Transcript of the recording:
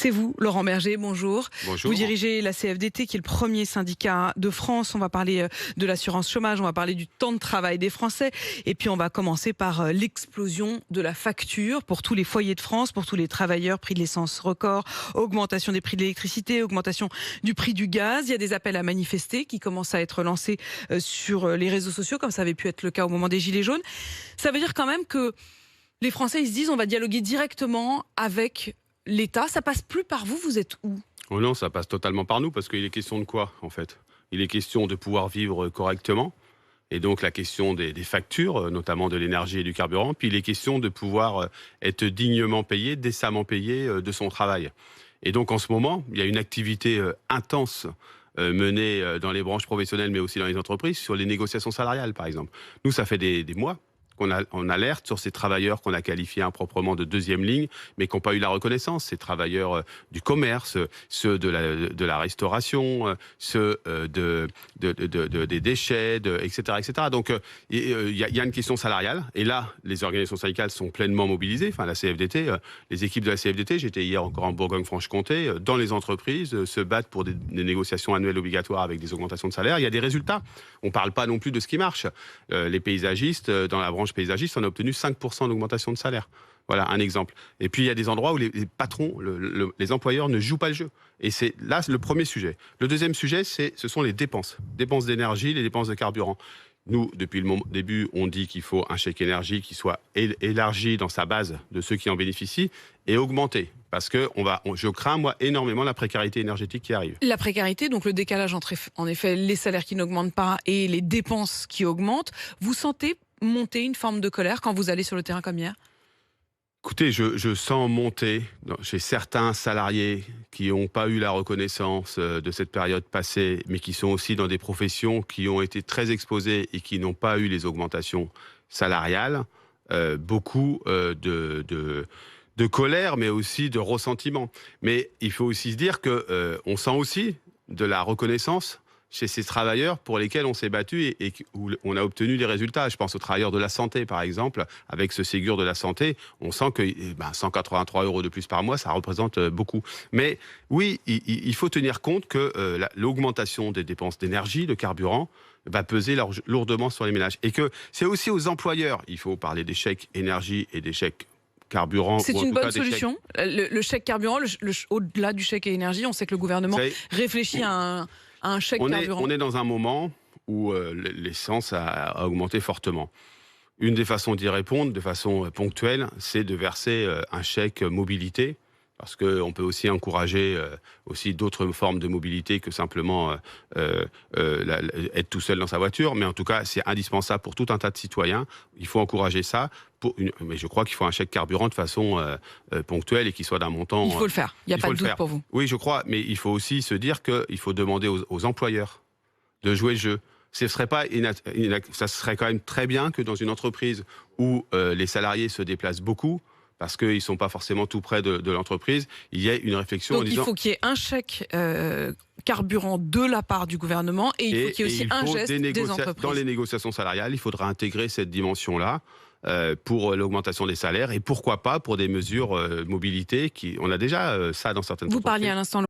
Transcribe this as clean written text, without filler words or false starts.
C'est vous, Laurent Berger, bonjour. Bonjour. Vous dirigez la CFDT, qui est le premier syndicat de France. On va parler de l'assurance chômage, on va parler du temps de travail des Français. Et puis on va commencer par l'explosion de la facture pour tous les foyers de France, pour tous les travailleurs, prix de l'essence record, augmentation des prix de l'électricité, augmentation du prix du gaz. Il y a des appels à manifester qui commencent à être lancés sur les réseaux sociaux, comme ça avait pu être le cas au moment des Gilets jaunes. Ça veut dire quand même que les Français, ils se disent, on va dialoguer directement avec l'État. Ça passe plus par vous, vous êtes où ? Oh non, ça passe totalement par nous, parce qu'il est question de quoi, en fait ? Il est question de pouvoir vivre correctement, et donc la question des factures, notamment de l'énergie et du carburant, puis il est question de pouvoir être dignement payé, décemment payé de son travail. Et donc en ce moment, il y a une activité intense menée dans les branches professionnelles, mais aussi dans les entreprises, sur les négociations salariales, par exemple. Nous, ça fait des mois qu'on alerte sur ces travailleurs qu'on a qualifiés improprement de deuxième ligne, mais qui n'ont pas eu la reconnaissance. Ces travailleurs du commerce, ceux de la restauration, ceux des déchets, etc., etc. Donc, il y a une question salariale. Et là, les organisations syndicales sont pleinement mobilisées. Enfin, la CFDT, les équipes de la CFDT, j'étais hier encore en Bourgogne-Franche-Comté, dans les entreprises, se battent pour des négociations annuelles obligatoires avec des augmentations de salaire. Il y a des résultats. On ne parle pas non plus de ce qui marche. Les paysagistes, dans la branche paysagiste, on a obtenu 5% d'augmentation de salaire. Voilà un exemple. Et puis il y a des endroits où les patrons, les employeurs ne jouent pas le jeu. Et c'est là le premier sujet. Le deuxième sujet, ce sont les dépenses. Dépenses d'énergie, les dépenses de carburant. Nous, depuis le début, on dit qu'il faut un chèque énergie qui soit élargi dans sa base de ceux qui en bénéficient et augmenté. Parce que je crains, moi, énormément la précarité énergétique qui arrive. La précarité, donc le décalage entre, en effet, les salaires qui n'augmentent pas et les dépenses qui augmentent. Vous sentez monter une forme de colère quand vous allez sur le terrain comme hier ? Écoutez, je sens monter chez certains salariés qui n'ont pas eu la reconnaissance de cette période passée, mais qui sont aussi dans des professions qui ont été très exposées et qui n'ont pas eu les augmentations salariales, beaucoup de colère, mais aussi de ressentiment. Mais il faut aussi se dire qu'on sent aussi de la reconnaissance chez ces travailleurs pour lesquels on s'est battu et où on a obtenu des résultats. Je pense aux travailleurs de la santé, par exemple. Avec ce Ségur de la santé, on sent que 183 € de plus par mois, ça représente beaucoup. Mais oui, il faut tenir compte que l'augmentation des dépenses d'énergie, de carburant, va peser lourdement sur les ménages. Et que c'est aussi aux employeurs. Il faut parler des chèques énergie et des chèques carburant. C'est une bonne solution. Le chèque carburant, au-delà du chèque énergie, on sait que le gouvernement réfléchit à un chèque carburant. On est dans un moment où l'essence a augmenté fortement. Une des façons d'y répondre, de façon ponctuelle, c'est de verser un chèque mobilité, parce qu'on peut aussi encourager aussi d'autres formes de mobilité que simplement être tout seul dans sa voiture. Mais en tout cas, c'est indispensable pour tout un tas de citoyens. Il faut encourager ça. Mais je crois qu'il faut un chèque carburant de façon ponctuelle et qu'il soit d'un montant... Il faut le faire, il n'y a pas de doute pour vous. Oui, je crois, mais il faut aussi se dire qu'il faut demander aux employeurs de jouer le jeu. Ça serait quand même très bien que dans une entreprise où les salariés se déplacent beaucoup, parce qu'ils ne sont pas forcément tout près de l'entreprise, il y ait une réflexion en disant... Donc il faut qu'il y ait un chèque carburant de la part du gouvernement et il faut qu'il y ait aussi un geste des entreprises. Dans les négociations salariales, il faudra intégrer cette dimension-là pour l'augmentation des salaires et pourquoi pas pour des mesures mobilité. On a déjà ça dans certaines entreprises. Vous parliez à l'instant